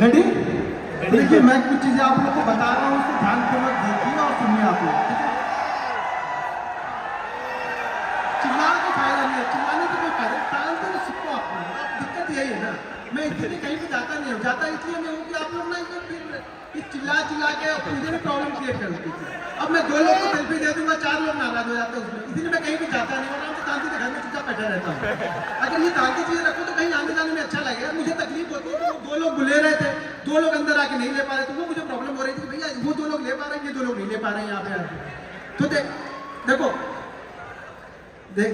Ready? देखिए मैं कुछ चीजें आप लोग को बता रहा हूँ, उसको ध्यानपूर्वक देखिए और सुनिए आप लोग, ठीक है? चिल्लाने का फायदा नहीं है, चिल्लाने से कोई फायदा, टालते तो सीखो आप लोग। अब दिक्कत यही है ना, मैं इसलिए कहीं भी जाता नहीं हूँ, जाता इसलिए नहीं हूँ कि आप लोग ना इसमें फिर इस चिल्ला के मुझे भी प्रॉब्लम क्रिएट कर देती थी। अब मैं 2 लोग को सेल्फी दे दूंगा, 4 लोग नाराज हो जाते हैं उसमें, इसीलिए मैं कहीं भी जाता नहीं हूँ, आराम से शांति से घर में चुपचाप बैठा रहता हूँ। अगर ये शांति चीजें रखो तो कहीं आने जाने में अच्छा लगेगा। मुझे तकलीफ होती है, तो 2 लोग बुले रहे थे, 2 लोग अंदर आके नहीं ले पा रहे, तो वो मुझे प्रॉब्लम हो रही थी, भैया वो 2 लोग ले पा रहे हैं, ये 2 लोग नहीं ले पा रहे हैं यहाँ पे आके। तो देखो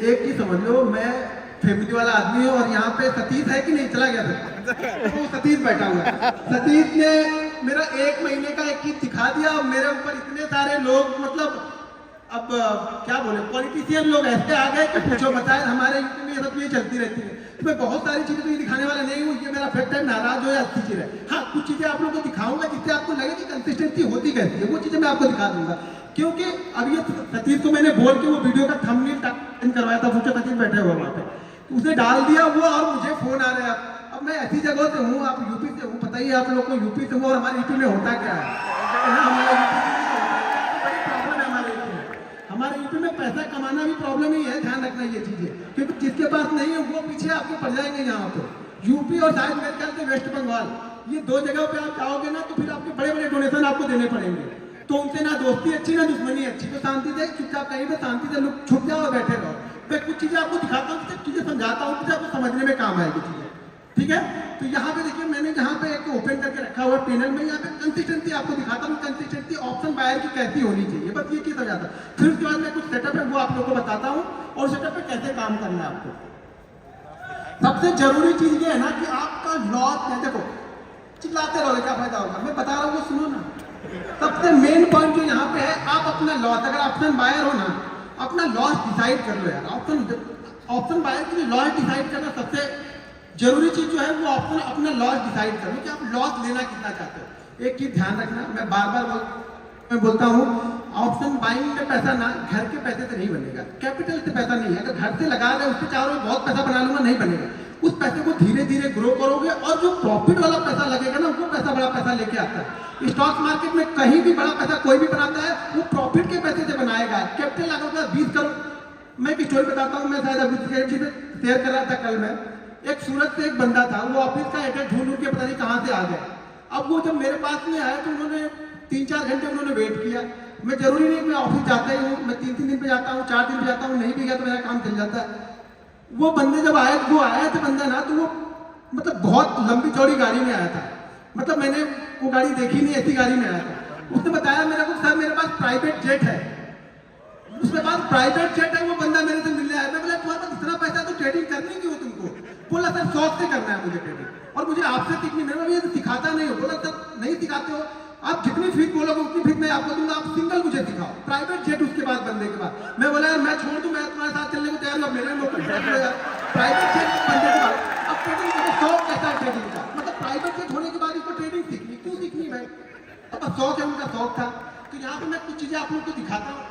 एक चीज समझ लो, मैं फैमिली वाला आदमी हूँ और यहाँ पे सतीश है कि नहीं, चला गया था तो सतीश बैठा हुआ है। सतीश ने मेरा 1 महीने का एक चीज दिखा दिया और मेरे ऊपर इतने सारे लोग, मतलब अब क्या बोले, पॉलिटिशियन लोग ऐसे आ गए कि पूछो बताए। हमारे यूपी में ये सब चीजें चलती रहती है, तो मैं बहुत सारी चीजें तो ये दिखाने वाला नहीं हूँ, ये मेरा फैक्ट है, नाराज हो या अच्छी चीज है। हाँ, कुछ चीजें आप लोगों को दिखाऊंगा जिससे आपको लगे कि कंसिस्टेंसी होती कैसी है, वो चीजें मैं आपको दिखा दूंगा। क्योंकि अब ये सतीश को मैंने बोल के वो वीडियो का थंबनेल करवाया था, सोचा सतीश बैठे हुए वहां पे, उसने डाल दिया वो, और मुझे फोन आ रहा है। अब मैं ऐसी जगह से हूँ, आप यूपी से हूँ, पता ही आप लोग को यूपी से हूँ, और हमारे यूपी में होता क्या है, हमारे यूपी में पैसा कमाना भी प्रॉब्लम ही है, ध्यान रखना ये चीजें, क्योंकि जिसके पास नहीं है वो पीछे आपके पड़ जाएंगे। यहाँ पे यूपी और शायद मेरे ख्याल से वेस्ट बंगाल, ये 2 जगह पे आप जाओगे ना, तो फिर आपके बड़े बड़े डोनेशन आपको देने पड़ेंगे। तो उनसे ना दोस्ती अच्छी ना दुश्मनी अच्छी, तो शांति से चुपचाप कहीं पे शांति से लोग छुप जाओ और बैठे रहो। मैं कुछ चीजें आपको दिखाता हूँ, कुछ चीजें समझाता हूँ, कुछ आपको समझने में काम आएगी चीजें, ठीक है? तो यहाँ पे देखिए, मैंने जहाँ पे एक ओपन करके रखा हुआ पैनल में, यहाँ पे कंसिस्टेंसी आपको दिखाता हूँ, कंसिस्टेंसी ऑप्शन बायर की कैसी होनी चाहिए, बस ये चीज समझाता हूँ। फिर उसके बाद मैं कुछ सेटअप है वो आप लोगों को बताता हूँ, और सेटअप पे कैसे काम करना है आपको। सबसे जरूरी चीज ये है ना कि आपका लॉस है। देखो, चिल्लाते रहो क्या फायदा होगा, मैं बता रहा हूँ वो सुनो ना। सबसे मेन पॉइंट जो यहाँ पे है, आप अपना लॉस, अगर ऑप्शन बायर हो ना, अपना लॉस डिसाइड कर लो यार। ऑप्शन बायर के लिए लॉस डिसाइड करना सबसे जरूरी चीज जो है, वो ऑप्शन अपना लॉस डिसाइड करो कि आप लॉस लेना कितना चाहते हो। एक चीज ध्यान रखना, मैं बार बार बोलता हूँ, ऑप्शन बाइंग में पैसा ना घर के पैसे से नहीं बनेगा, कैपिटल से पैसा नहीं है। अगर घर से लगा रहे उससे चाह रहे बहुत पैसा बना लूंगा, नहीं बनेगा। उस पैसे को धीरे धीरे ग्रो करोगे, और जो प्रॉफिट वाला पैसा लगेगा ना, वो पैसा बड़ा पैसा लेके आता है। स्टॉक मार्केट में कहीं भी बड़ा पैसा कोई भी बनाता है, वो प्रॉफिट के पैसे से बनाएगा। कैपिटल लगाओगे 20 करोड़। मैं एक स्टोरी बताता हूँ, मैं शायद अभी शेयर कर रहा था कल में। एक सूरत से एक बंदा था, वो ऑफिस का एड्रेस ढूंढ के पता नहीं कहाँ से आ गया। अब वो जब मेरे पास में आया तो उन्होंने 3-4 घंटे उन्होंने वेट किया। मैं जरूरी नहीं, मैं ऑफिस जाता ही हूँ, मैं 3-3 दिन पे जाता हूँ, 4 दिन पे जाता हूँ, नहीं भी गया तो मेरा काम चल जाता है। वो बंदे जब आए, वो आया था बंदा ना, तो वो मतलब बहुत लंबी चौड़ी गाड़ी में आया था, मतलब मैंने वो गाड़ी देखी नहीं, ऐसी गाड़ी में आया था। उसने बताया मेरे को, सर मेरे पास प्राइवेट जेट है। उसके पास प्राइवेट जेट है, वो बंदा मेरे से मिलने आया। मैं बोला तुम्हारे पास इतना पैसा तो ट्रेडिंग करनी क्यों तुमको? बोला सर शौक से करना है मुझे ट्रेडिंग, और मुझे आपसे सीखनी, मेरे ये सिखाता नहीं हो। बोला सर नहीं सिखाते हो, आप जितनी फीस बोलोगे उतनी फीस मैं आपको दूंगा, आप सिंगल मुझे दिखाओ प्राइवेट जेट। उसके बाद बंदे के बाद मैं बोला यार मैं छोड़ दूं, मैं तुम्हारे साथ चलने को तैयार हूँ, मेरे लोग प्राइवेट जेट बंदे के बाद। अब ट्रेडिंग मुझे शौक कैसा है ट्रेडिंग का, मतलब प्राइवेट जेट होने के बाद इसको ट्रेडिंग सीखनी, क्यों सीखनी भाई? अब शौक है, उनका शौक था। तो यहाँ पे मैं कुछ चीजें आप लोग को दिखाता हूँ।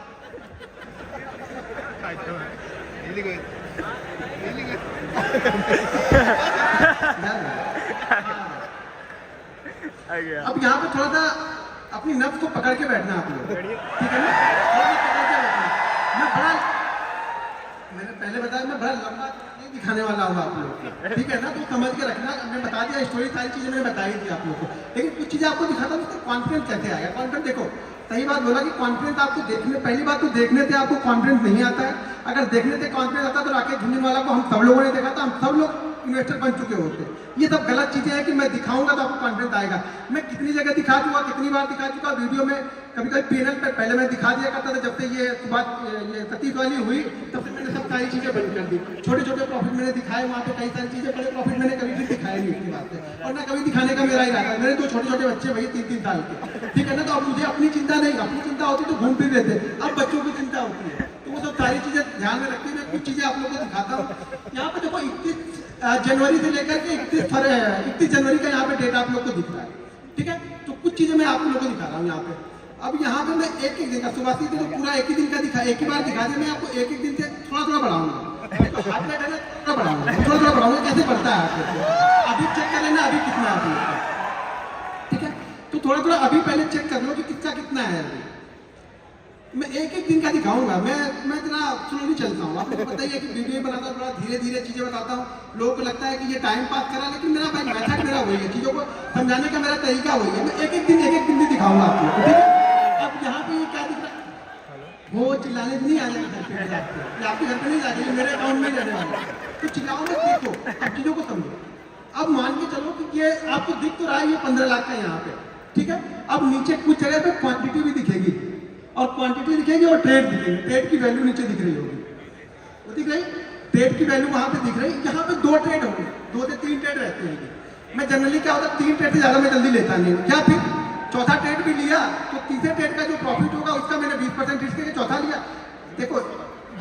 अब यहाँ पे थोड़ा सा अपनी नफ्स को पकड़ के बैठना आप लोग, ठीक है ना? मैं बड़ा, मैंने पहले बताया मैं बड़ा लंबा नहीं दिखाने वाला हूँ आप लोग, ठीक है ना? तो समझ के रखना, मैंने बता दिया स्टोरी, सारी चीजें मैंने बताई थी आप लोग को, लेकिन कुछ चीजें आपको दिखाता हूँ उसका कॉन्फिडेंस कैसे आएगा। कॉन्फिडेंस देखो, सही बात बोला कि कॉन्फिडेंस आपको देखने, पहली बात तो देखने से आपको कॉन्फिडेंस नहीं आता है। अगर देखने से कॉन्फिडेंस आता तो राकेश झुनझुनवाला को हम सब लोगों ने देखा था, हम सब लोग इन्वेस्टर बन चुके होते। ये सब गलत चीजें हैं कि मैं दिखाऊंगा तो आपको कॉन्फिडेंस आएगा। मैं कितनी जगह दिखा चुका, कितनी बार दिखा चुका वीडियो में, कभी कभी पैनल पे पहले मैं दिखा दिया करता था। जब से ये बात ये सतीश वाली हुई तब से मैंने सब सारी चीजें बंद कर दी। छोटे छोटे प्रॉफिट मैंने दिखाए वहाँ पे, कई सारी चीजें, बड़े प्रॉफिट मैंने कभी भी दिखाए नहीं उसकी बात है, और ना कभी दिखाने का मेरा इरादा है। मेरे 2 छोटे छोटे बच्चे भैया 3-3 साल के, ठीक है ना? तो अब मुझे अपनी चिंता नहीं, अपनी चिंता होती तो घूम फिर लेते, अब बच्चों की चिंता होती है। तो वो सब सारी चीजें ध्यान में रखते हुए कुछ चीजें आप लोगों को दिखाता हूँ। यहाँ पे देखो 31 जनवरी से लेकर के 31 जनवरी का यहाँ पे डेट आप लोग को दिख रहा है, ठीक है? तो कुछ चीजें मैं आप लोगों को दिखा रहा हूँ यहाँ पे। अब यहाँ पे मैं एक दिन का, सुबह से तो पूरा एक ही दिन का दिखा, एक ही बार दिखा दिया। मैं आपको एक दिन से थोड़ा थोड़ा बढ़ाऊंगा, हाथ में थोड़ा थोड़ा बढ़ाऊंगा, कैसे बढ़ता है आपको। अभी चेक कर लेना अभी कितना है। थोड़ा थोड़ा अभी पहले चेक कर लो कि किसका कितना है अभी। मैं एक एक दिन का दिखाऊंगा, मैं इतना स्लोली चलता हूँ। आपको पता ही है कि वीडियो बनाता हूँ, थोड़ा धीरे धीरे चीजें बताता हूँ। लोगों को लगता है कि ये टाइम पास करा, लेकिन मेरा भाई मेथड मेरा वही है, चीजों को समझाने का मेरा तरीका वही है। मैं एक एक दिन भी दिखाऊंगा आपको, ठीक है। अब यहाँ पे ये क्या दिख रहा है, वो चिल्लाने नहीं आ जाएगा आपके घर पे नहीं जाएगी, मेरे अकाउंट में रहने वाला, तो चिल्लाओ मत, देखो अब चीजों को समझो। अब मान के चलो कि ये आपको दिख तो रहा है ये 15 लाख का यहाँ पे, ठीक है। अब नीचे कुछ जगह पे क्वांटिटी भी दिखेगी, और क्वांटिटी दिखेगी और ट्रेड दिखेगी। ट्रेड की वैल्यू नीचे दिख रही होगी, वो दिख रही, ट्रेड की वैल्यू वहां पे दिख रही। यहाँ पे 2 ट्रेड होंगे, 2 से 3 ट्रेड रहते हैं। मैं जनरली क्या होता है 3 ट्रेड से ज्यादा मैं जल्दी लेता नहीं हूँ, या फिर चौथा ट्रेड भी लिया तो तीसरे ट्रेड का जो प्रॉफिट होगा उसका मैंने 20% रिस्क के चौथा लिया। देखो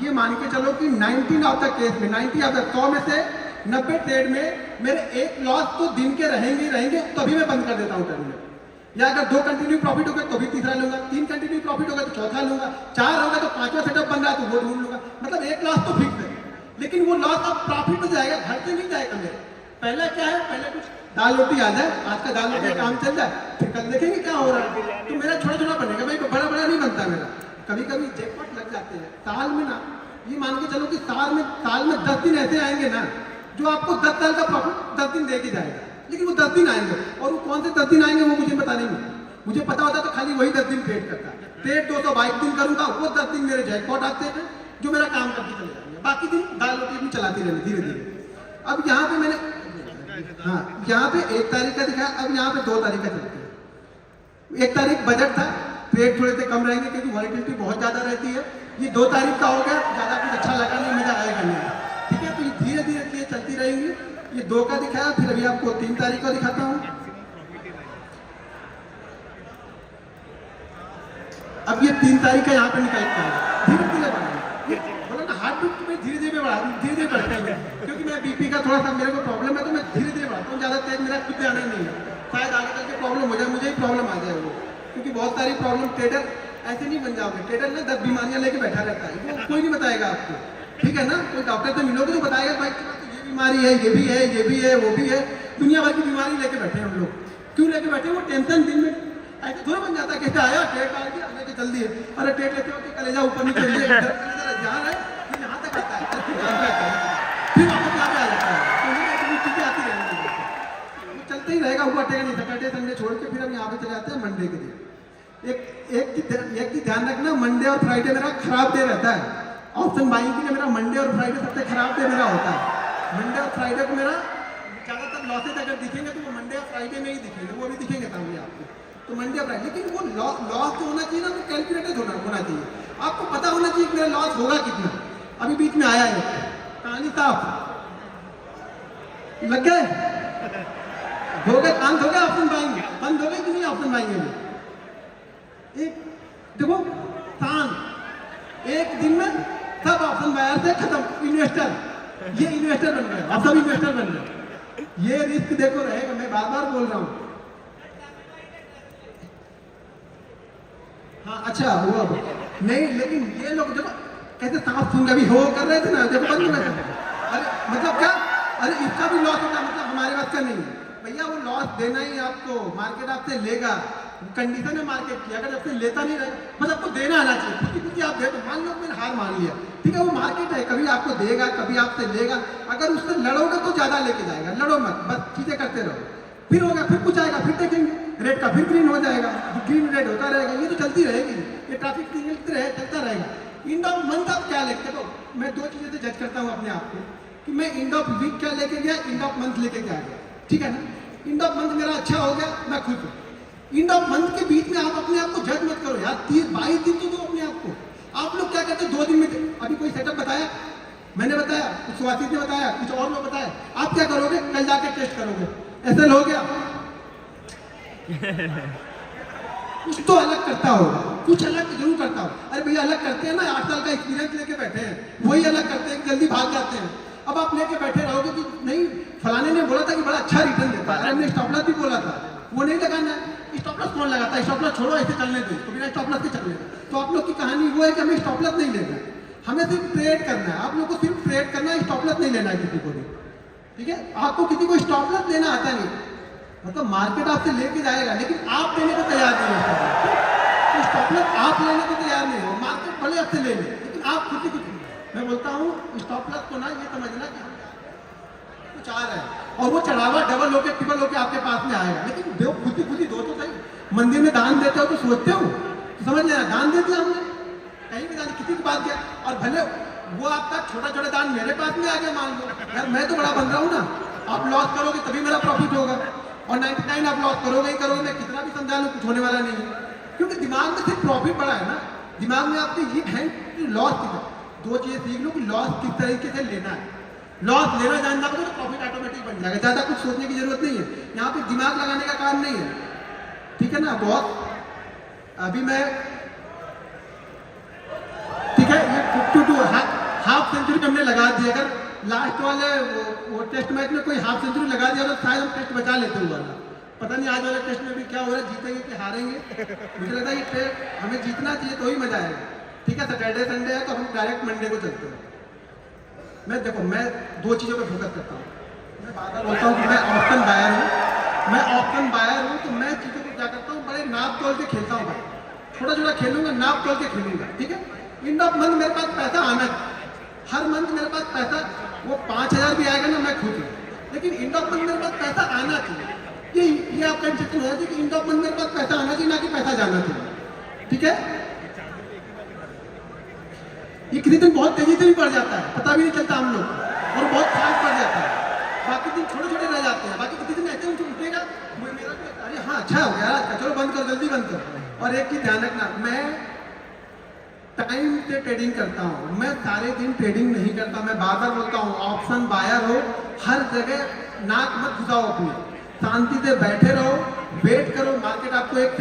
ये मान के चलो कि 19 ऑफ द केस में 90 ऑफ द 100 में से 90 ट्रेड में मेरे एक लॉस तो दिन के रहेंगे, तभी मैं बंद कर देता हूँ ट्रेड में। या अगर 2 कंटिन्यू प्रॉफिट हो गए तो भी तीसरा लूंगा, 3 कंटिन्यू प्रॉफिट होगा तो चौथा लूंगा, 4 होगा तो 5वां सेटअप बन रहा है तो वो ढूंढ लूंगा। मतलब एक लॉस तो फिक्स है, लेकिन वो लॉस अब प्रॉफिट में जाएगा, घर से नहीं जाएगा मेरे। पहले क्या है, पहले कुछ दाल रोटी आ जाए, आज का दाल रोटी काम चल जाए, फिर कल देखेंगे क्या हो रहा है। तो मेरा छोटा छोटा बनेगा भाई, बड़ा बड़ा नहीं बनता मेरा। कभी कभी जैकपॉट लग जाते हैं साल में ना, ये मान के चलो कि साल में 10 दिन ऐसे आएंगे ना जो आपको 10 साल का प्रॉफिट 10 दिन दे के जाएगा। लेकिन वो 10 दिन आएंगे, और वो कौन से 10 दिन आएंगे वो मुझे पता नहीं है। मुझे पता होता तो खाली वही 10 दिन ट्रेड करता। ट्रेड 222 दिन करूंगा, वो 10 दिन मेरे जैकपॉट आते हैं जो मेरा काम करके चले जाएंगे। बाकी दिन दाल रोटी अपनी चलाती रहनी धीरे धीरे। अब यहाँ पे मैंने यहाँ पे 1 तारीख का दिखाया, अब यहाँ पे 2 तारीख का चलते हैं। 1 तारीख बजट था, ट्रेड थोड़े से कम रहेंगे क्योंकि वॉलेटिलिटी बहुत ज्यादा रहती है। ये 2 तारीख का हो गया, ज्यादा कुछ अच्छा लगा नहीं, मजा आएगा नहीं, ठीक है। तो ये धीरे धीरे चीजें चलती रहेंगी। ये 2 का दिखाया, फिर अभी आपको 3 तारीख का दिखाता हूँ। अब ये 3 तारीख का यहाँ पे निकल के आएगा, धीरे धीरे बढ़ाएंगे। बोला ना हार्ट बीट में धीरे धीरे बढ़ाते हैं, क्योंकि मैं बीपी का थोड़ा सा मेरे को प्रॉब्लम है, तो मैं धीरे धीरे बढ़ाता हूँ। ज्यादा तेज मेरा खुद आना नहीं है, शायद आगे चल के प्रॉब्लम हो जाए, मुझे ही प्रॉब्लम आ जाए वो। क्योंकि बहुत सारी प्रॉब्लम, ट्रेडर ऐसे नहीं बन जाओगे। ट्रेडर ना 10 बीमारियां लेके बैठा रहता है, वो कोई नहीं बताएगा आपको, ठीक है ना। कोई डॉक्टर से मिलोगे तो बताएगा भाई ये बीमारी है, ये भी है, ये भी है, वो भी है। दुनिया भर की बीमारी लेके बैठे हैं हम लोग। क्यों लेके बैठे? वो टेंशन दिन में ऐसे थोड़ा बन जाता है, कैसे आया ट्रेड डाल दिया लेके चल दिए। अरे ट्रेड लेते हो कि कलेजा ऊपर नीचे ध्यान है, फिर यहाँ तक आता है, फिर वापस यहाँ पे आ जाता है। तो चीजें आती रहेंगी, वो चलते ही रहेगा, वो अटेगा नहीं। सैटरडे संडे छोड़ के फिर हम यहाँ पे चले जाते हैं मंडे के दिन। एक की ध्यान रखना, मंडे और फ्राइडे मेरा खराब डे रहता है। ऑप्शन बाइंग के लिए मेरा मंडे और फ्राइडे सबसे खराब डे मेरा होता है। मंडे और फ्राइडे को मेरा ज्यादातर लॉसेज अगर दिखेंगे तो वो मंडे और फ्राइडे में ही दिखेंगे, वो भी दिखेंगे सामने आपको। तो मंडे और फ्राइडे, लेकिन वो लॉस जो होना चाहिए ना, वो कैलकुलेटेड होना चाहिए। आपको पता होना चाहिए कि मेरा लॉस होगा कितना। अभी बीच में आया है कहानी साफ लग गए, हो गए कांत हो गया, ऑप्शन बाइंग बंद हो गई कि नहीं? ऑप्शन बाइंग में एक देखो शान, एक दिन में सब ऑप्शन बायर थे खत्म। इन्वेस्टर, ये इन्वेस्टर बन गए, अब सब इन्वेस्टर बन गए। ये रिस्क देखो रहेगा, मैं बार बार बोल रहा हूँ। हाँ अच्छा हुआ नहीं, लेकिन ये लोग जब कैसे सांस सूंघ अभी हो कर रहे थे ना, जब बंद हो रहे थे, अरे मतलब क्या, अरे इसका भी लॉस होता, मतलब हमारे बात का नहीं है भैया। वो लॉस देना ही आपको, मार्केट आपसे लेगा, कंडीशन है मार्केट की। अगर आपसे लेता नहीं रहे, बस आपको देना आना चाहिए। खुद आप दे तो मान लो मैंने हार मान लिया, ठीक है, वो मार्केट है, कभी आपको देगा कभी आपसे लेगा। अगर उससे लड़ोगे तो ज्यादा लेके जाएगा, लड़ो मत, बस चीजें करते रहो। फिर होगा, फिर कुछ आएगा, फिर देखेंगे रेड का, फिर ग्रीन हो जाएगा, ग्रीन रेड होता रहेगा। ये तो चलती रहेगी, ये ट्रैफिक सिग्नल चलता रहेगा। एंड ऑफ मंथ आप क्या लेते हो? मैं 2 चीजें से जज करता हूँ अपने आप को कि मैं एंड ऑफ वीक क्या लेके गया, एंड ऑफ मंथ लेके क्या गया, ठीक है ना। एंड ऑफ मंथ मेरा अच्छा हो गया, मैं खुश हूँ। एंड ऑफ मंथ के बीच में आप अपने आप को जज मत करो यार, 22 दिन तो दो अपने आप को। आप लोग क्या कहते हैं 2 दिन में? अभी कोई सेटअप बताया, मैंने बताया, कुछ सुहासित ने बताया, कुछ और लोग बताया। आप क्या करोगे? कल जाके टेस्ट करोगे, ऐसे लोगे आप। कुछ तो अलग करता होगा, कुछ अलग जरूर करता हो। अरे भैया अलग करते हैं ना, 8 साल का एक्सपीरियंस लेके बैठे हैं, वही अलग करते हैं, जल्दी भाग जाते हैं। अब आप लेके बैठे रहोगे कि नहीं फलाने ने बोला था कि बड़ा अच्छा रिटर्न देता है, हमने स्टॉप लॉस भी बोला था, वो नहीं लगाना है। स्टॉप लॉस कौन लगाता है? स्टॉप लॉस छोड़ो, ऐसे चलने दो, तो बिना स्टॉप लॉस के चलने दो। तो आप लोग की कहानी वो है कि हमें स्टॉप लॉस नहीं लेना है, हमें सिर्फ ट्रेड करना है। आप लोग को सिर्फ ट्रेड करना है, स्टॉप लॉस नहीं लेना है किसी को भी, ठीक है। आपको किसी को स्टॉप लॉस लेना आता नहीं, मतलब मार्केट आपसे लेके जाएगा लेकिन आप देने को तैयार नहीं हो। तो स्टॉप लॉस आप लेने को तैयार नहीं हो, मार्केट भले आपसे ले ले लेकिन आप खुद ही कुछ। मैं बोलता हूँ स्टॉप लॉस को ना ये समझना कि कुछ आ रहा है और वो चढ़ावा डबल होके ट्रिपल होके आपके पास में आएगा, लेकिन दो खुद ही दो तो सही। मंदिर में दान देते हो तो सोचते हो तो समझ लेना दान दे दिया हमने, कहीं भी दान किसी की बात किया और भले वो आपका छोटा छोटा दान मेरे पास में आ गया, मान लो यार मैं तो बड़ा बन रहा हूँ ना, आप लॉस करोगे तभी मेरा प्रॉफिट होगा और 99 आप लॉस करोगे ही करोगे, मैं कितना भी समझा लूँ कुछ होने वाला नहीं है, क्योंकि दिमाग में सिर्फ प्रॉफिट बड़ा है ना। दिमाग में आपके ये है कि लॉस कितना, दो चीजें सीख लो कि लॉस किस तरीके से लेना है। लॉस लेना जान जाओगे तो प्रॉफिट ऑटोमेटिक बन जाएगा, ज्यादा कुछ सोचने की जरूरत नहीं है, यहाँ पे दिमाग लगाने का काम नहीं है, ठीक है ना बहुत। अभी मैं ठीक है ये 52 हाफ सेंचुरी हमने लगा दी, अगर लास्ट वाले वो टेस्ट मैच में कोई हाफ सेंचुरी लगा दिया तो शायद हम टेस्ट बचा लेते हुए वाला। पता नहीं आज वाले टेस्ट में भी क्या हो रहा है, जीतेंगे कि हारेंगे, मुझे लगता है ये टेस्ट हमें जीतना चाहिए तो ही मजा आएगा। ठीक है सैटरडे संडे है तो हम डायरेक्ट मंडे को चलते हैं। मैं देखो मैं दो चीज़ों पे फोकस करता हूँ, मैं बार बार बोलता हूँ कि मैं ऑप्शन बायर हूँ, मैं ऑप्शन बायर हूँ तो मैं चीज़ों को क्या करता हूँ बड़े नाप तोल के खेलता हूँ भाई, छोटा छोटा खेलूंगा नाप तोल के खेलूंगा, ठीक है। एंड ऑफ मंथ मेरे पास पैसा आना, हर मंथ मेरे पास पैसा वो 5000 भी आएगा ना मैं खुद हूँ, लेकिन एंड ऑफ मंथ मेरे पास पैसा आना चाहिए। ये आपका इंस्ट्रक्शन होना चाहिए कि एंड ऑफ मंथ मेरे पास पैसा आना चाहिए, ना कि पैसा जाना चाहिए, ठीक है। ये किसी दिन बहुत तेजी से भी बढ़ जाता है, पता भी नहीं चलता हम लोग और बहुत फास्ट बढ़ जाता है, बाकी दिन छोटे छोटे रह जाते हैं, बाकी किसी दिन ऐसे उठेगा मेरा अरे हाँ अच्छा हो गया चलो बंद करो जल्दी बंद करो। और एक चीज ध्यान रखना, मैं टाइम से ट्रेडिंग करता हूँ, मैं सारे दिन ट्रेडिंग नहीं करता, मैं बार बार बोलता हूँ ऑप्शन बायर हो, हर जगह नाक मत घुसाओ अपनी, शांति से बैठे रहो, वेट करो, मार्केट आपको एक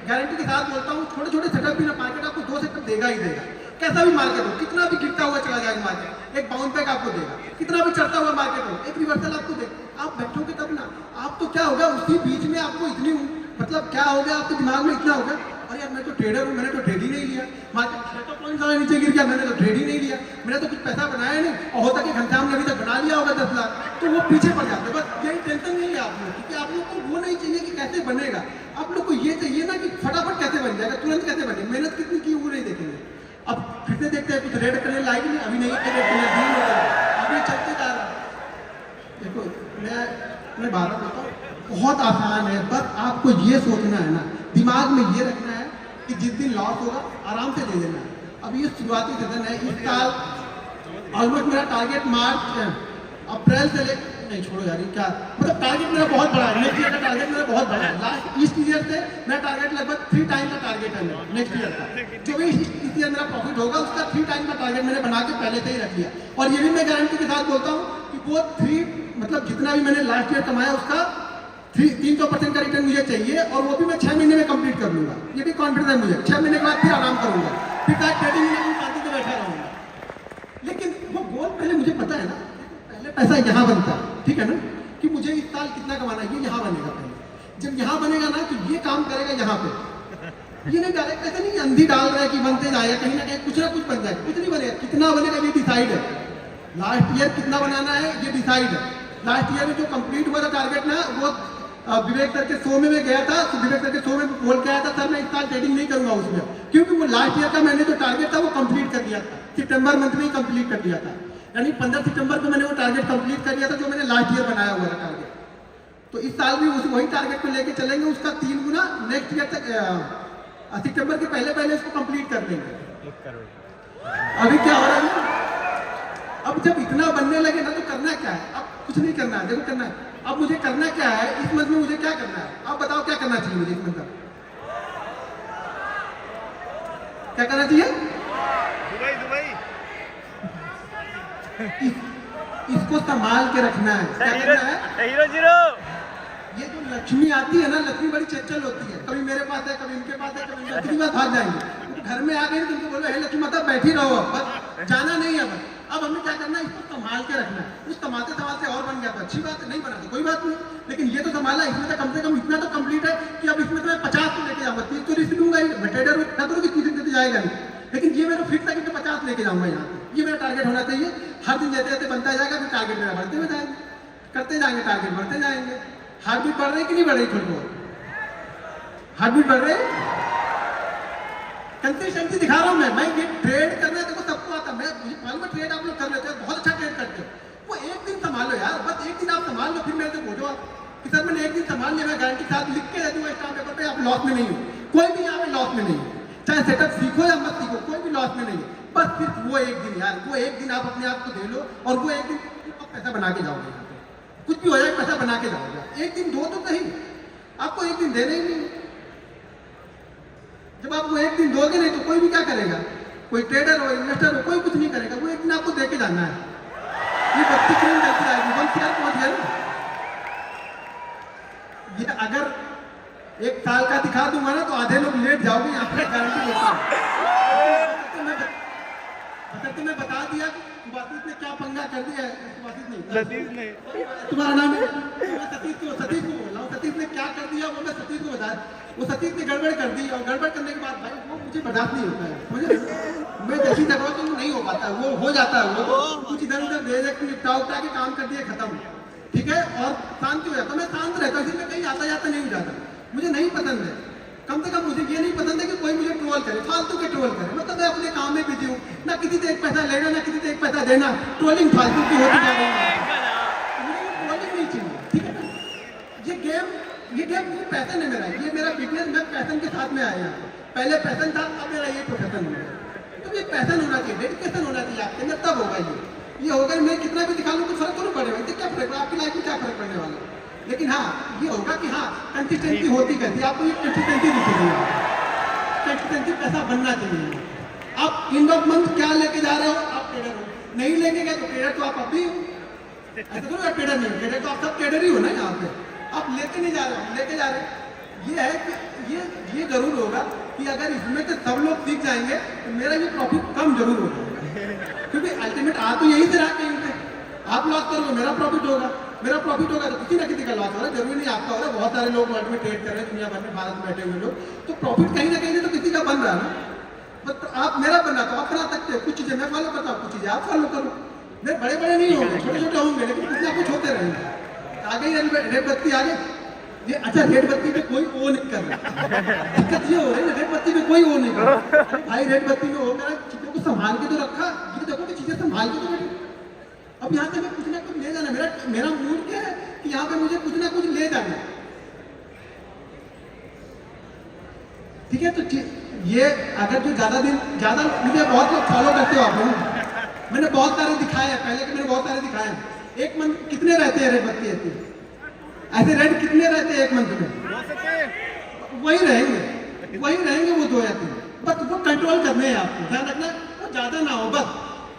गारंटी के साथ बोलता हूँ छोटे छोटे सेटअप भी ना मार्केट आपको 2 सेटअप देगा ही देगा, कैसा भी मार्केट हो, कितना भी गिरता हुआ चला जाएगा मार्केट एक बाउंस बैक आपको देगा, कितना भी चढ़ता हुआ मार्केट हो एक रिवर्सल आपको देगा, आप बैठोगे तब ना। आप तो क्या होगा उसी बीच में आपको इतनी मतलब क्या हो गया आपके दिमाग में इतना हो गया अरे यार मैं तो ट्रेडर हूँ, मैंने तो ट्रेड ही नहीं लिया, मार्केट 600 पॉइंट सारा नीचे गिर गया, मैंने तो ट्रेड ही नहीं लिया, मैंने तो कुछ पैसा बनाया नहीं, और होता कि घनश्याम ने अभी तक बना लिया होगा 10 लाख, तो वो पीछे पड़ जाते। बस यही टेंशन नहीं है आप लोग, क्योंकि आप लोग को वो नहीं चाहिए कि कैसे बनेगा, आप लोग को ये चाहिए ना कि फटाफट कैसे बन जाएगा, तुरंत कैसे बने, मेहनत कितनी की वो नहीं देखेंगे। अब फिर से देखते हैं कुछ रेड करने लायक नहीं, अभी नहीं रेड करने अभी चलते जा रहा है। देखो मैं बार बार बोलता हूँ बहुत आसान है, बस आपको ये सोचना है ना, दिमाग में ये रखना है कि जिस दिन लॉस होगा आराम से ले लेना है। अब ये शुरुआती सीजन है, इस साल ऑलमोस्ट मेरा टारगेट मार्च अप्रैल से ले नहीं छोड़ो यार क्या मतलब टारगेट मेरा बहुत बड़ा है, नेक्स्ट ईयर का टारगेट मेरा बहुत बड़ा है, लास्ट इस ईयर से मेरा टारगेट लगभग 3 टाइम का टारगेट है नेक्स्ट ईयर का, जो भी इस ईयर मेरा प्रॉफिट होगा उसका 3 टाइम का टारगेट मैंने बना के पहले से ही रख लिया। और ये भी मैं गारंटी के साथ बोलता हूँ कि वो 3 मतलब जितना भी मैंने लास्ट ईयर कमाया उसका 300% का रिटर्न मुझे चाहिए, और वो भी मैं 6 महीने में कंप्लीट कर लूंगा, ये भी कॉन्फिडेंस है मुझे। 6 महीने के बाद फिर आराम करूंगा, फिर ट्रेडिंग में शांति से बैठा रहूंगा, लेकिन वो गोल पहले मुझे पता है ना, पहले पैसा यहाँ बनता है, ठीक है ना, कि मुझे इस साल कितना कमाना है, ये यहाँ बनेगा पहले। जब यहाँ बनेगा ना तो ये काम करेगा यहाँ पे, ये नहीं डायरेक्ट ऐसा नहीं अंधी डाल रहा है कि बनते जाएगा, कहीं ना कहीं कुछ ना कुछ बन जाएगा, कुछ नहीं बनेगा, कितना बनेगा ये डिसाइड है, लास्ट ईयर कितना बनाना है ये डिसाइड है। लास्ट ईयर में जो कंप्लीट हुआ था टारगेट ना, वो विवेक सर के शो में मैं गया था, तो विवेक सर के शो में बोल के आया था सर मैं इस साल ट्रेडिंग नहीं करूंगा उसमें, क्योंकि वो लास्ट ईयर का मैंने जो टारगेट था वो कंप्लीट कर दिया था, सितंबर मंथ में ही कंप्लीट कर दिया था, यानी 15 सितंबर को मैंने वो टारगेट कंप्लीट कर दिया था जो मैंने लास्ट ईयर बनाया हुआ था टारगेट। तो इस साल भी वही टारगेट को लेके चलेंगे, उसका 3 गुना नेक्स्ट ईयर तक सितंबर के पहले उसको कंप्लीट कर लेंगे। अभी क्या हो रहा है, अब जब इतना बनने लगे ना तो करना क्या है, अब कुछ नहीं करना है, देखो करना है, अब मुझे करना क्या है इस मंथ में, मुझे क्या करना है, आप बताओ क्या करना चाहिए मुझे इस मंथ में, क्या करना चाहिए? दुबई इसको संभाल के रखना है, क्या करना है? हीरो ये जो लक्ष्मी आती है ना, लक्ष्मी बड़ी चंचल होती है, कभी मेरे पास है कभी उनके पास है, कभी कितनी बार भाग जाएंगे, घर में आ गए तो उनको बोलो हे लक्ष्मी माता बैठी रहो, बस जाना नहीं है। अब हमें क्या करना है, इसको संभाल के रखना है। उस संभालते संभालते और बन गया तो अच्छी बात है, नहीं बना तो कोई बात नहीं, लेकिन ये तो संभाला, इसमें तो कम से कम इतना तो कंप्लीट है कि अब इसमें तो मैं 50 को लेके जाऊंगा, 30 तो रिस्क लूंगा ही, मैं ट्रेडर ना करूँ कि 30 देते जाएगा नहीं, लेकिन ये मेरा फिक्स है कि मैं 50 लेके जाऊंगा यहाँ पे, ये मेरा टारगेट होना चाहिए। हर दिन जैसे जैसे बनता जाएगा फिर टारगेट मेरा बढ़ते हुए जाएंगे, करते जाएंगे, टारगेट बढ़ते जाएंगे, हार्ट बीट बढ़ रही कि नहीं बढ़ रही? थोड़ी बहुत हार्ट बीट बढ़ रही। कंसिस्टेंसी दिखा रहा हूँ मैं ये ट्रेड करना है, देखो सबको आता है। मैं मुझे मालूम है ट्रेड आप लोग कर लेते हो, बहुत अच्छा ट्रेड करते हो। वो एक दिन संभालो यार, बस एक दिन आप संभाल लो, फिर मेरे से पूछो आप कि सर मैंने एक दिन संभाल लिया, मैं गारंटी के साथ लिख के दे दूंगा स्टाम्प पेपर पे, आप लॉस में नहीं हो। कोई भी यहाँ पे लॉस में नहीं है, चाहे सेटअप सीखो या मत सीखो, कोई भी लॉस में नहीं है। बस सिर्फ वो एक दिन यार, वो एक दिन आप अपने आप को दे लो और वो एक दिन आप पैसा बना के जाओगे। कुछ भी हो जाए पैसा बना के जाओगे। एक दिन दो तो सही, आपको एक दिन देना ही नहीं। जब आप वो एक दिन दोगे नहीं तो कोई भी क्या करेगा? कोई ट्रेडर हो, इन्वेस्टर हो, कोई कुछ नहीं करेगा। वो एक दिन आपको दे के जाना है। ये बत्ती क्रीम जलती आएगी, 1 CR पहुंच गया ना। ये अगर 1 साल का दिखा दूंगा ना तो आधे लोग लेट जाओगे यहाँ पे, गारंटी देता हूँ। तो मैं बता दिया कि बासित ने क्या पंगा कर दिया है। सतीश ने, तुम्हारा नाम है? मैं सतीश को बोल रहा हूँ। सतीश ने क्या कर दिया वो मैं सतीश को बताया। वो सतीश ने गड़बड़ कर दी और गड़बड़ करने के बाद भाई वो मुझे बर्दाश्त नहीं होता है। मुझे मैं जैसी टकराऊं तो नहीं हो पाता, वो हो जाता है। वो कुछ इधर उधर दे दे निपटा उपटा के काम कर दिया, खत्म, ठीक है, और शांति हो जाता। मैं शांत रहता हूँ, इसलिए मैं कहीं आता जाता नहीं हो जाता। मुझे नहीं पसंद है, कम से कम मुझे ये नहीं पसंद है कि कोई मुझे ट्रोल करे, फालतू के ट्रोल करे। मतलब मैं अपने काम में बिजी हूँ, ना किसी से 1 पैसा लेना ना किसी से 1 पैसा देना। ट्रोलिंग फालतू की होती जा रही है, मुझे ट्रोलिंग नहीं चाहिए, ठीक है ना। ये गेम पैशन है मेरा, ये मेरा बिजनेस। मैं पैशन के साथ में आया। पहले पैशन था, अब मेरा ये प्रोफेशन हो गया। तो ये पैशन होना चाहिए, डेडिकेशन होना चाहिए आपके अंदर, तब होगा ये होगा। मैं कितना भी दिखा लूँ कुछ फर्क तो नहीं पड़ेगा। इससे क्या फर्क, आपकी लाइफ में क्या फर्क पड़ने वाला है? लेकिन हाँ ये होगा कि हाँ कंसिस्टेंसी होती कैसी, आपको ये कंसिस्टेंसी दिखेगी। कंसिस्टेंसी पैसा बनना चाहिए। आप एंड ऑफ मंथ क्या लेके जा रहे हो? आप ट्रेडर हो, नहीं लेके गए तो ट्रेडर तो आप अभी हो। ऐसा तो ट्रेडर नहीं, ट्रेडर तो आप सब ट्रेडर ही हो ना। यहाँ पे आप लेके नहीं जा रहे हो, लेके जा रहे हो। ये है कि ये जरूर होगा कि अगर इसमें से सब लोग सीख जाएंगे तो मेरा ये प्रॉफिट कम जरूर होगा, क्योंकि अल्टीमेट आ तो यही से रहा कहीं पे। आप लॉस करोगे, मेरा प्रॉफिट होगा। मेरा प्रॉफिट होगा तो किसी ना किसी का लॉस हो रहा है, जरूरी नहीं आपका हो रहा है। बहुत सारे लोग वर्ल्ड में ट्रेड कर रहे हैं, दुनिया भर में, भारत में बैठे हुए लोग, तो प्रॉफिट कहीं ना कहीं से तो किसी का बन रहा है ना। बस तो आप मेरा बन रहा तो आप बना सकते हो। कुछ चीजें मैं फॉलो करता हूँ, कुछ चीजें आप फॉलो करो। मैं बड़े नहीं होंगे, छोटे होंगे, लेकिन कुछ ना कुछ होते रहेंगे। आगे रेड बत्ती आगे ये, अच्छा रेड बत्ती पे कोई ओ नहीं कर रहा। दिक्कत ये हो रही है, रेड बत्ती पे कोई ओ नहीं कर रहा। भाई रेड बत्ती में हो, मेरा चीजों को संभाल के तो रखा। ये देखो कि चीजें संभाल के तो बैठी। अब यहाँ से मैं कुछ ना कुछ ले जाना, मेरा मूड क्या है कि यहाँ पे मुझे कुछ ना कुछ ले जाना, ठीक है। तो ये अगर जो ज्यादा मुझे बहुत लोग फॉलो करते हो आप लोग, मैंने बहुत सारे दिखाए हैं पहले के, मैंने बहुत सारे दिखाए हैं। एक मंथ कितने रहते हैं रेड बत्ती ऐसे रेड कितने रहते हैं एक मंथ में? वही रहेंगे वो 2 या 3। बस वो कंट्रोल करने हैं आपको, ध्यान रखना वो ज्यादा ना हो बस,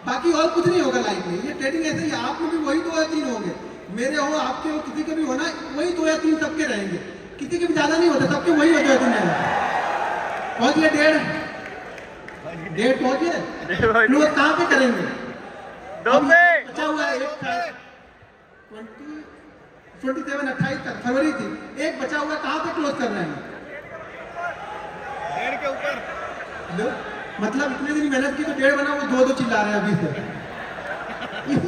बाकी और कुछ नहीं होगा लाइफ में। ये ट्रेडिंग ऐसे ही, आप में भी वही 2 या 3 होंगे, मेरे हो, आपके हो, किसी के भी होना, वही 2 या 3 सबके रहेंगे। किसी के भी ज्यादा नहीं होता, सबके वही होते हैं। पहुंच गए 1.5 पहुंच गए। लोग कहाँ पे करेंगे? बचा हुआ है 27-28 तक फरवरी थी, एक बचा हुआ, कहाँ पे क्लोज कर रहे हैं? 1.5 के ऊपर। मतलब इतने दिन मेहनत की तो 1.5 बना, वो 2 चिल्ला रहे हैं अभी से।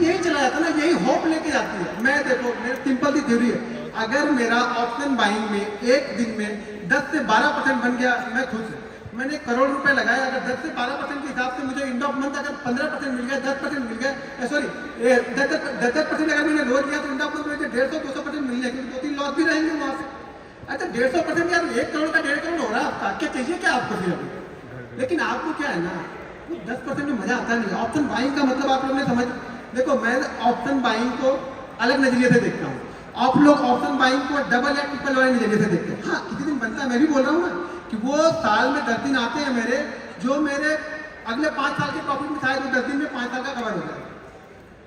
यही चला जाता ना, यही होप लेके जाती है। मैं देखो, मेरी सिंपल सी थ्योरी है, अगर मेरा ऑप्शन बाइंग में एक दिन में 10 से 12% बन गया, मैं खुश हूँ। मैंने 1 करोड़ रुपए लगाया, अगर 10 से 12% के हिसाब से मुझे एंड ऑफ मंथ अगर 15% मिल गया, 10% मिल गया, सॉरी 10% अगर मैंने लोन किया तो एंड ऑफ मंथ मुझे 150-200% मिल जाएगी, 2-3 लॉस भी रहेंगे वहां से। अच्छा 150% यार 1 करोड़ का 1.5 करोड़ हो रहा है आपका, क्या चाहिए क्या आपको फिर अभी? लेकिन आपको क्या है ना, 10% में मजा आता नहीं। ऑप्शन बाइंग का मतलब आप लोगों ने समझ, देखो मैं ऑप्शन बाइंग को अलग नजरिए से देखता हूँ, आप लोग ऑप्शन बाइंग को डबल या ट्रिपल वाले नजरिए से देखते हैं। हाँ किसी दिन बनता है, मैं भी बोल रहा हूँ ना कि वो साल में 10 दिन आते हैं मेरे, जो मेरे अगले 5 साल के प्रॉफिट में शायद वो 10 दिन में 5 साल का कवर हो जाए।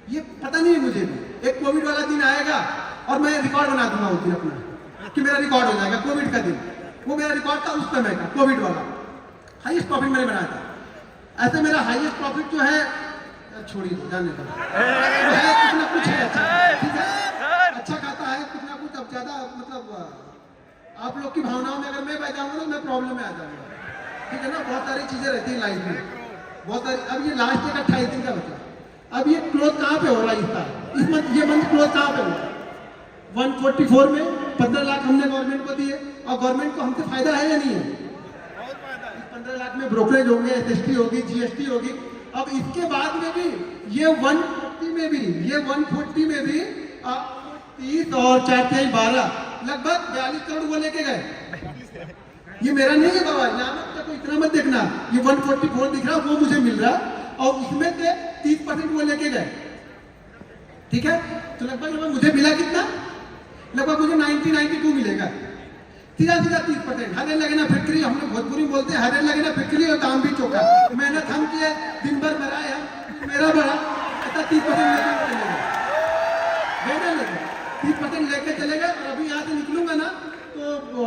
ये पता नहीं है मुझे भी। एक कोविड वाला दिन आएगा और मैं रिकॉर्ड बना दूंगा उस दिन अपना, कि मेरा रिकॉर्ड हो जाएगा कोविड का दिन। वो मेरा रिकॉर्ड था उस समय का, कोविड वाला हाईएस्ट प्रॉफिट मैंने बनाया था। ऐसे मेरा हाईएस्ट प्रॉफिट जो है, छोड़िए जाने दो, कुछ ना कुछ है, ठीक है, अच्छा खाता है कुछ ना कुछ। अब ज्यादा मतलब आप लोग की भावनाओं में अगर मैं बह जाऊंगा ना, मैं प्रॉब्लम में आ जाऊंगा, ठीक है ना। बहुत सारी चीजें रहती है लाइफ में, बहुत सारी। अब ये लास्ट एक 28 दिन का बचा, अब ये क्लोज कहाँ पे हो रहा है इस साल, इस मंथ, ये मंथ क्लोज कहाँ पे हो रहा है? 144 में 15 लाख हमने गवर्नमेंट को दिए और गवर्नमेंट को हमसे फायदा है या नहीं है? 15 लाख में ब्रोकरेज होंगे, एसएसटी होगी, जीएसटी होगी। अब इसके बाद में भी ये 140 में भी 30 और 4 12 लगभग 42 करोड़ वो लेके गए। ये मेरा नहीं है बाबा, यहाँ मत इतना मत देखना, ये 144 दिख रहा वो मुझे मिल रहा और उसमें से 30% वो लेके गए। ठीक है, तो लगभग मुझे मिला कितना? लगभग मुझे 92 मिलेगा। सीधा 30%। हरे लगे ना फिक्री, हम लोग भोजपुरी बोलते हैं, हरे लगे ना फिक्री और काम भी चौका। मेहनत हम किए, दिन भर मराया, मेरा बड़ा ऐसा 30% लेके 30% लेके चलेगा। और अभी यहाँ से निकलूंगा ना तो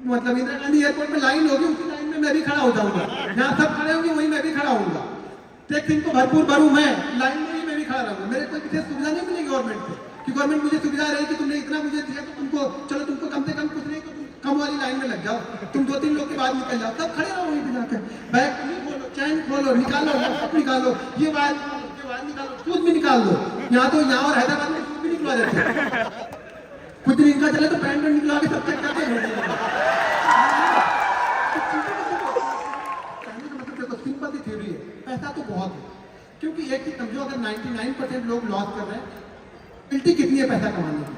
मतलब इंदिरा गांधी एयरपोर्ट में लाइन होगी, उसी लाइन में मैं भी खड़ा हो जाऊंगा। जहाँ सब खड़े होंगे वहीं मैं भी खड़ा होऊंगा। टैक्स को भरपूर भरूं, मैं लाइन में ही मैं भी खड़ा रहूंगा। मेरे कोई विशेष सुविधा नहीं मिलेगी गवर्नमेंट से कि गवर्नमेंट मुझे सुविधा रही कि तुमने इतना मुझे दिया तो तुमको चलो तुमको कम से कम कुछ नहीं तो तुम कम वाली लाइन में लग जाओ, तुम 2-3 लोग के बाद निकल जाओ, तब खड़े रहो वहीं पे जाकर। बैग खोलो, चैन खोलो, निकालो, लैपटॉप निकालो, ये वायर निकालो, सूद भी निकाल दो। यहाँ तो यहाँ और हैदराबाद में सूद भी निकलवा देते हैं। कुछ दिन इनका चले तो पैंट में निकला के सब चेक करते हैं। सिंपल थ्योरी है, पैसा तो बहुत है। क्योंकि एक चीज समझो, अगर 99% लोग लॉस कर रहे हैं, बिल्टी कितनी है पैसा कमाने की?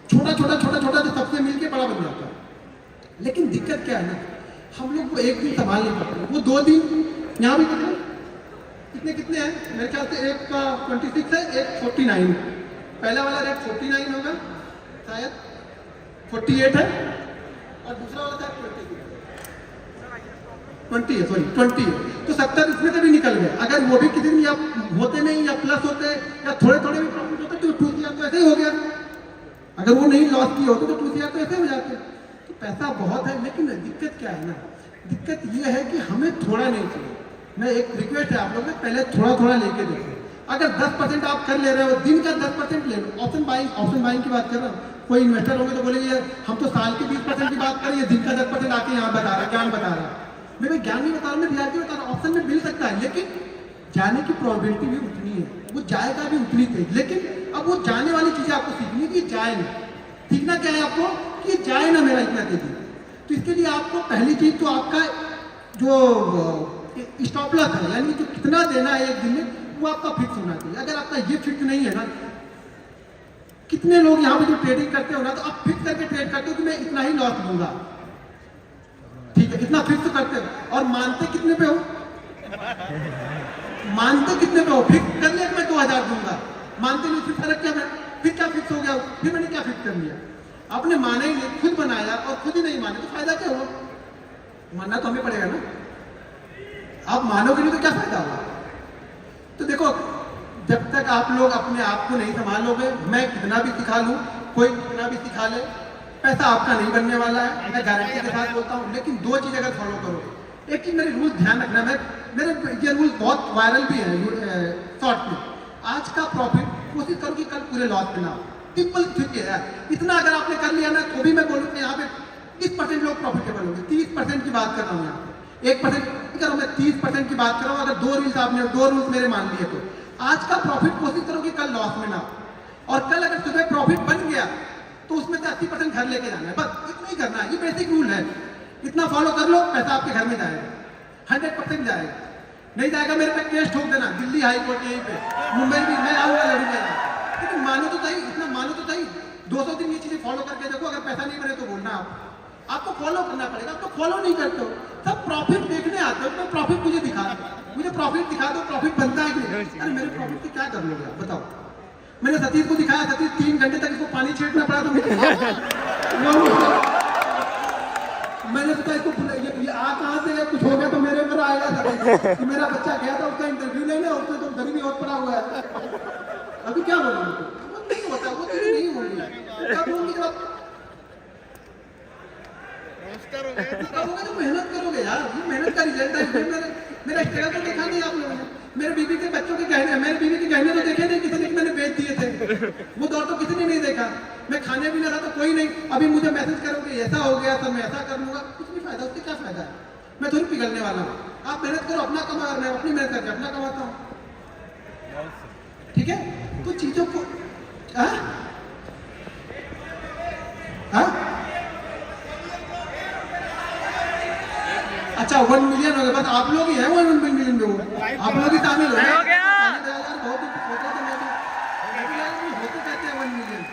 छोटा तो सबसे मिलके बड़ा बन जाता है। लेकिन दिक्कत क्या है ना, हम लोग को एक दिन संभाल नहीं पाते, वो 2 दिन। यहाँ भी कितने हैं मेरे ख्याल से, एक का 26 है, एक 49। पहला वाला रेट 49 होगा शायद, 48 है और दूसरा वाला शायद 20 है, सॉरी 20 है। तो 70 इसमें से भी निकल गए। अगर वो भी किसी दिन या होते नहीं या प्लस होते या थोड़े भी प्रॉफिट होते तो 2 CR तो ऐसे ही हो गया। अगर वो नहीं लॉस किए होते तो 2 CR तो ऐसे हो जाते। तो पैसा बहुत है, लेकिन दिक्कत क्या है ना, दिक्कत ये है कि हमें थोड़ा नहीं चाहिए। मैं एक रिक्वेस्ट है आप लोग में, पहले थोड़ा लेके देखो। अगर 10% आप कर ले रहे हो, दिन का 10% ले लो। ऑप्शन बाइंग की बात कर रहा हूँ। कोई इन्वेस्टर होंगे तो बोलेंगे हम तो साल के 20% की बात करें, दिन का 10% आके यहाँ बता रहा है, ज्ञान बता रहा है। मैं ज्ञान नहीं बता रहा, मैं रियलिटी बता रहा हूँ। ऑप्शन में मिल सकता है, लेकिन जाने की प्रोबेबिलिटी भी उतनी है, वो जाएगा भी उतनी तेज। लेकिन अब वो जाने वाली चीजें आपको सीखनी कि जाए ना। सीखना क्या है आपको कि जाए ना मेरा इतना तेजी। तो इसके लिए आपको पहली चीज तो आपका जो स्टॉप लॉस है, यानी जो कितना देना है एक दिन में, वो आपका फिक्स होना चाहिए। अगर आपका ये फिक्स नहीं है ना, कितने लोग यहाँ पे जो ट्रेडिंग करते हो ना, तो आप फिक्स करके ट्रेड करते हो कि मैं इतना ही लॉस लूंगा, ठीक है, इतना फिक्स करते हो। और मानते कितने पे हो? मानते कितने पे हो? फिक्स कर लिया कि मैं 2000 दूंगा, मानते नहीं, फिर फर्क क्या है? फिर क्या फिक्स हो गया? फिर मैंने क्या फिक्स कर लिया? आपने माना ही नहीं, खुद बनाया और खुद ही नहीं माने तो फायदा क्या हुआ? मानना तो हमें पड़ेगा ना। आप मानोगे नहीं तो क्या फायदा होगा? तो देखो, जब तक आप लोग अपने आप को नहीं संभालोगे, मैं कितना भी सिखा लूं, कोई कितना भी सिखा ले, पैसा आपका नहीं बनने वाला है, मैं गारंटी के साथ बोलता हूँ। लेकिन 2 चीज अगर फॉलो करोगे, एक चीज मेरे रूल ध्यान रखना, मेरे ये रूल बहुत वायरल भी है शॉर्ट में। आज का प्रॉफिट कोशिश करो कि कल पूरे लॉस में ना हो। सिंपल ठीक है यार, इतना अगर आपने कर लिया ना, तो भी मैं बोलूँ यहाँ पे 30% लोग प्रॉफिटेबल होंगे। 30% की बात कर रहा हूँ यहाँ पे, 1% करो, मैं 30% की बात कर रहा हूँ। अगर 2 रील्स आपने 2 रूल्स मेरे मान लिए, तो आज का प्रॉफिट कोशिश करो कि कल लॉस में ना हो। और कल अगर सुबह प्रॉफिट बन गया तो उसमें से 80% घर लेके जाना है, बस इतना ही करना है। ये बेसिक रूल है, इतना फॉलो कर लो, पैसा आपके घर में जाएगा, 100% जाएगा। नहीं जाएगा मेरे पे केस ठोक देना, दिल्ली हाई कोर्ट यहीं पे, मुंबई भी मैं आऊंगा, लड़ूंगा। लेकिन मानो तो सही, इतना मानो तो सही। 200 दिन ये चीजें फॉलो करके देखो, अगर पैसा नहीं बने तो बोलना आपको फॉलो करना पड़ेगा। आप तो फॉलो नहीं करते हो, सब प्रॉफिट देखने आते हो, तो प्रॉफिट मुझे दिखा दो, मुझे प्रॉफिट दिखा दो, प्रॉफिट बनता है कि नहीं? अरे मेरे प्रॉफिट की क्या कर लोगे आप बताओ? मैंने सतीश को दिखाया, सतीश 3 घंटे तक इसको पानी छींटना पड़ा, तो मैंने सोचा इसको ये आ कहाँ से कुछ हो गया तो मेरे ऊपर आएगा। तो मेरा बच्चा गया था उसका इंटरव्यू लेने, और उसमें तो गरीबी और पड़ा हुआ है। अभी क्या बोलूं? वो नहीं होता, वो चीजें नहीं होंगी। क्या बोलूंगी? जब आप तो मेहनत करोगे यार, ये मेहनत का रिजल्ट है। मेरा स्ट्रगल तो देखा नहीं आप लोगों ने। मेरे बीवी के बच्चों के गहने, मेरे बीवी के गहने तो देखे नहीं किसी ने, मैंने बेच दिए थे। वो दौर तो किसी ने नहीं देखा। मैं खाने भी ना रहा तो कोई नहीं। अभी मुझे मैसेज करोगे ऐसा हो गया तो मैं ऐसा कर लूंगा, कुछ नहीं फायदा, उससे क्या फायदा है? मैं थोड़ी पिघलने वाला हूँ। आप मेहनत करो, अपना कमा, मैं अपनी मेहनत करके अपना कमाता हूँ, ठीक है? तो चीजों को हाँ? अच्छा 1 मिलियन हो गए, बस आप लोग ही हैं 1 मिलियन में, वो आप लोग ही शामिल हो गए। बहुत होते कहते हैं 1 मिलियन,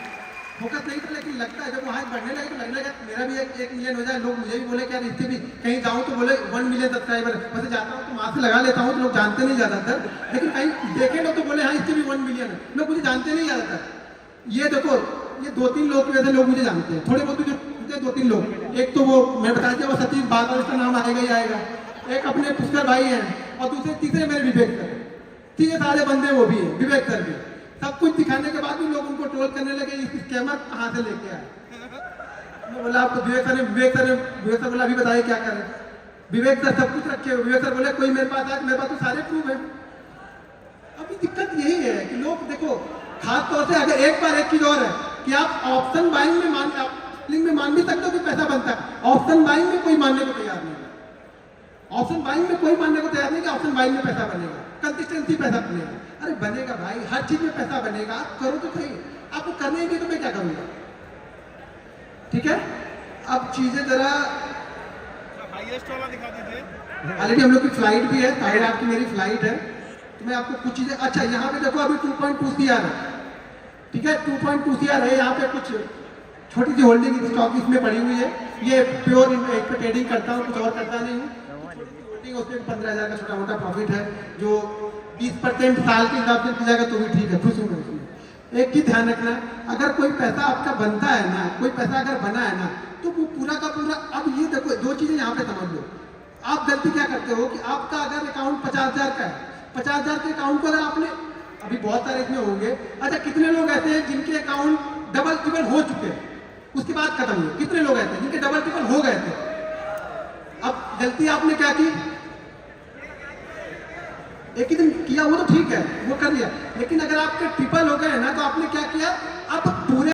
फोकस नहीं था, लेकिन लगता है जब वहाँ बढ़ने लगे तो लगने लगा मेरा भी 1 मिलियन हो जाए, लोग मुझे भी बोले कि यार इससे भी कहीं जाऊँ तो बोले 1 मिलियन सब्सक्राइबर, वैसे जाता हूँ तो वहाँ से लगा लेता हूँ तो लोग जानते नहीं ज़्यादातर, लेकिन कहीं देखे लोग तो बोले हाँ इससे भी 1 मिलियन है, लोग मुझे जानते नहीं ज़्यादातर। ये देखो ये 2-3 लोग की वजह से लोग मुझे जानते हैं, थोड़े बहुत जो 2-3 लोग, एक तो वो मैं बता दिया वो सतीश बादल, उसका नाम आएगा ही आएगा, एक अपने पुष्कर भाई हैं, और दूसरे तीसरे मेरे विवेक सर, तीसरे सारे बंदे वो भी हैं, विवेक सर भी। सब कुछ दिखाने के बाद भी लोग उनको ट्रोल करने लगे, इस स्कैमर कहाँ से लेके आए। मैं बोला आप तो विवेक सर बोला अभी बताइए क्या करें। विवेक सर सब कुछ रखे हुए, विवेक सर बोले कोई मेरे पास आए, मेरे पास तो सारे प्रूफ है। अभी दिक्कत यही है कि लोग देखो, खास तौर से अगर एक बार एक चीज और है कि आप ऑप्शन बाइंग में मान भी सकते हो कि पैसा बनता है, ऑप्शन बाइंग में कोई मानने को तैयार नहीं है। ऑप्शन बाइंग में कोई मानने को तैयार नहीं कि ऑप्शन बाइंग में पैसा बनेगा, कंसिस्टेंसी पैसा बनेगा। अरे बनेगा भाई, हर चीज में पैसा बनेगा, आप करो तो सही, आपको करने ही नहीं तो मैं क्या करूंगा। ठीक है, अब चीजें जरा हाईएस्ट वाला दिखा दीजिए। ऑलरेडी हम लोग की फ्लाइट भी है, ताहिर आपकी मेरी फ्लाइट है, तो मैं आपको कुछ चीजें, अच्छा यहाँ पे देखो अभी 2.2 CR है, ठीक है 2.2 CR है, यहाँ पे कुछ छोटी सी होल्डिंग स्टॉक इसमें पड़ी हुई है, ये प्योर एक पे ट्रेडिंग करता हूँ, कुछ और करता नहीं हूँ। होल्डिंग उसमें 15,000 का छोटा मोटा प्रॉफिट है, जो 20% साल के हिसाब से जाएगा तो भी ठीक है, खुश हूँ मैं उसमें। एक ही ध्यान रखना, अगर कोई पैसा आपका बनता है ना, कोई पैसा अगर बना है ना, तो वो पूरा का पूरा, अब ये देखो 2 चीजें यहाँ पे समझ लो। आप गलती क्या करते हो कि आपका अगर अकाउंट 50,000 का है, 50,000 के अकाउंट को अगर आपने, अभी बहुत सारे इसमें होंगे, अच्छा कितने लोग ऐसे हैं जिनके अकाउंट डबल ट्रिपल हो चुके हैं, उसके बाद खत्म हुए, कितने लोग ऐसे हैं जिनके डबल ट्रिपल हो गए थे। अब गलती आपने क्या की, एक ही दिन किया वो तो ठीक है, वो कर लिया, लेकिन अगर आपके ट्रिपल हो गए ना तो आपने क्या किया, अब पूरे